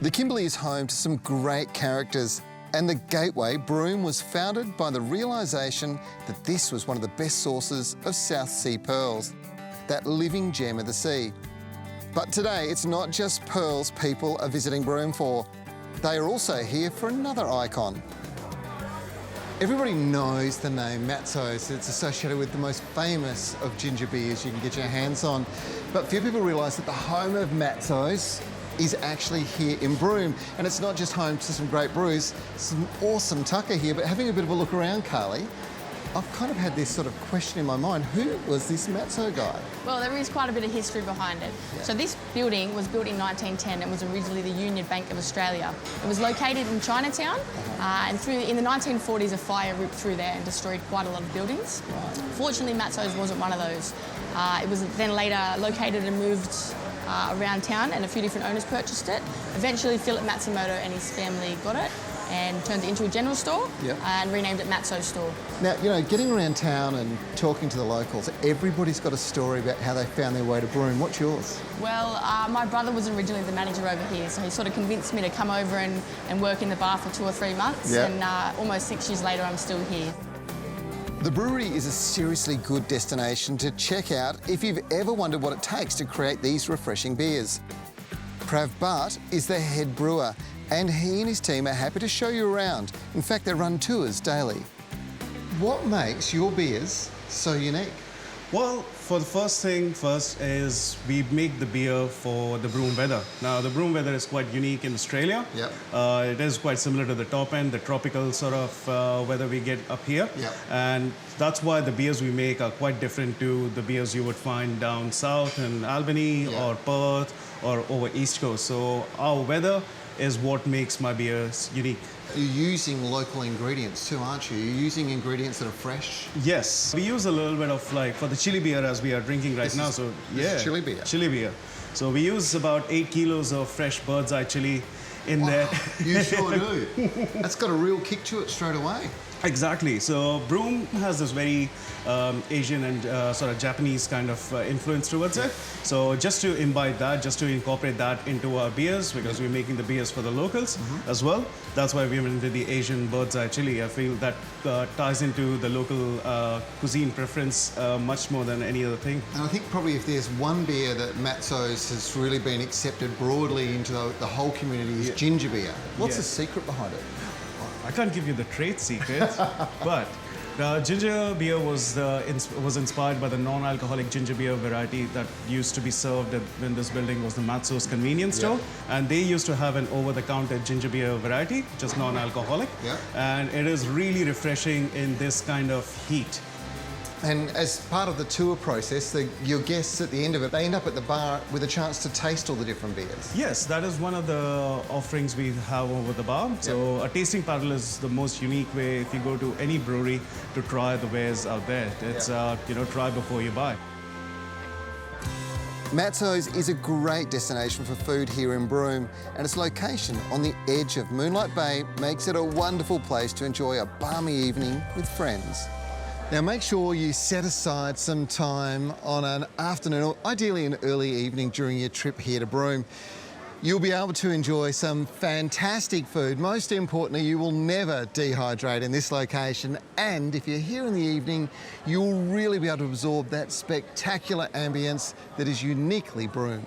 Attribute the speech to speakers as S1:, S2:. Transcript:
S1: The Kimberley is home to some great characters, and the Gateway, Broome, was founded by the realisation that this was one of the best sources of South Sea pearls, that living gem of the sea. But today, it's not just pearls people are visiting Broome for. They are also here for another icon. Everybody knows the name Matzo's. It's associated with the most famous of ginger beers you can get your hands on. But few people realise that the home of Matzo's is actually here in Broome. And it's not just home to some great brews, some awesome tucker here, but having a bit of a look around, Carly, I've kind of had this sort of question in my mind. Who was this Matzo guy?
S2: Well, there is quite a bit of history behind it.
S1: Yeah.
S2: So this building was built in 1910 and was originally the Union Bank of Australia. It was located in Chinatown, and in the 1940s a fire ripped through there and destroyed quite a lot of buildings.
S1: Right.
S2: Fortunately, Matzo's wasn't one of those. It was then later located and moved around town, and a few different owners purchased it. Eventually, Philip Matsumoto and his family got it and turned it into a general store.
S1: Yep.
S2: And renamed it Matzo's Store.
S1: Now, you know, getting around town and talking to the locals, everybody's got a story about how they found their way to Broome. What's yours?
S2: Well, my brother was originally the manager over here, so he sort of convinced me to come over and work in the bar for 2 or 3 months.
S1: Yep.
S2: And almost 6 years later, I'm still here.
S1: The brewery is a seriously good destination to check out if you've ever wondered what it takes to create these refreshing beers. Prav Bhatt is the head brewer, and he and his team are happy to show you around. In fact, they run tours daily. What makes your beers so unique?
S3: Well, for the first is we make the beer for the Broome weather. Now, the Broome weather is quite unique in Australia.
S1: Yep.
S3: It is quite similar to the top end, the tropical sort of weather we get up here.
S1: Yep.
S3: And that's why the beers we make are quite different to the beers you would find down south in Albany
S1: Yep.
S3: or Perth or over East Coast. So our weather is what makes my beers unique.
S1: You're using local ingredients too, aren't you? You're using ingredients that are fresh.
S3: Yes, we use a little bit of for the chili beer as we are drinking right now.
S1: This is chili beer?
S3: Chili beer. So we use about 8 kilos of fresh bird's eye chili in there.
S1: You sure do. That's got a real kick to it straight away.
S3: Exactly. So Broome has this very Asian and sort of Japanese kind of influence towards it. So just to imbibe that, just to incorporate that into our beers, because we're making the beers for the locals as well. That's why we went into the Asian bird's eye chili. I feel that ties into the local cuisine preference much more than any other thing.
S1: And I think probably if there's one beer that Matzo's has really been accepted broadly into the whole community is ginger beer. What's the secret behind it?
S3: I can't give you the trade secret, but ginger beer was inspired by the non-alcoholic ginger beer variety that used to be served when this building was the Matzo's convenience store. And they used to have an over-the-counter ginger beer variety, just non-alcoholic.
S1: Yeah.
S3: And it is really refreshing in this kind of heat.
S1: And as part of the tour process, your guests at the end of it, they end up at the bar with a chance to taste all the different beers.
S3: Yes, that is one of the offerings we have over the bar. So a tasting paddle is the most unique way if you go to any brewery to try the wares out there. It's, try before you buy.
S1: Matzo's is a great destination for food here in Broome, and its location on the edge of Moonlight Bay makes it a wonderful place to enjoy a balmy evening with friends. Now make sure you set aside some time on an afternoon, or ideally an early evening during your trip here to Broome. You'll be able to enjoy some fantastic food. Most importantly, you will never dehydrate in this location. And if you're here in the evening, you'll really be able to absorb that spectacular ambience that is uniquely Broome.